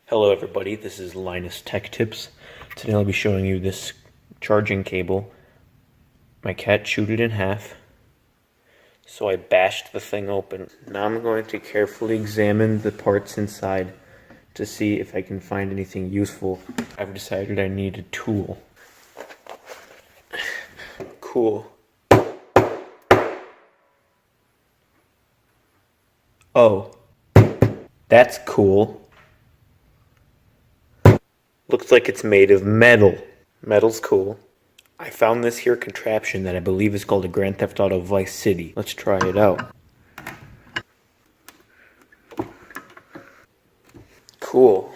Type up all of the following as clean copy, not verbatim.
Hello everybody, this is Linus Tech Tips. Today I'll be showing you this charging cable. My cat chewed it in half, so I bashed the thing open. Now I'm going to carefully examine the parts inside to see if I can find anything useful. I've decided I need a tool. Cool. Oh, that's cool. Looks like it's made of metal. Metal's cool. I found this here contraption that I believe is called a Grand Theft Auto Vice City. Let's try it out. Cool.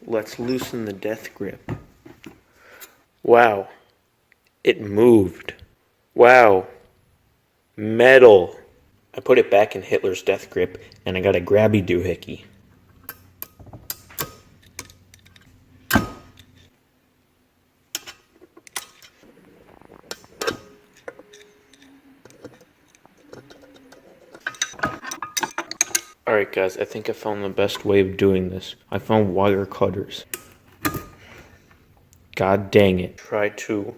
Let's loosen the death grip. Wow. It moved. Wow. Metal. I put it back in Hitler's death grip and I got a grabby doohickey. Alright guys, I think I found the best way of doing this. I found wire cutters. God dang it. Try two.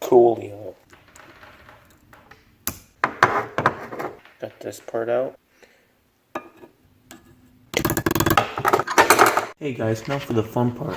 Coolio. Got this part out. Hey guys, now for the fun part.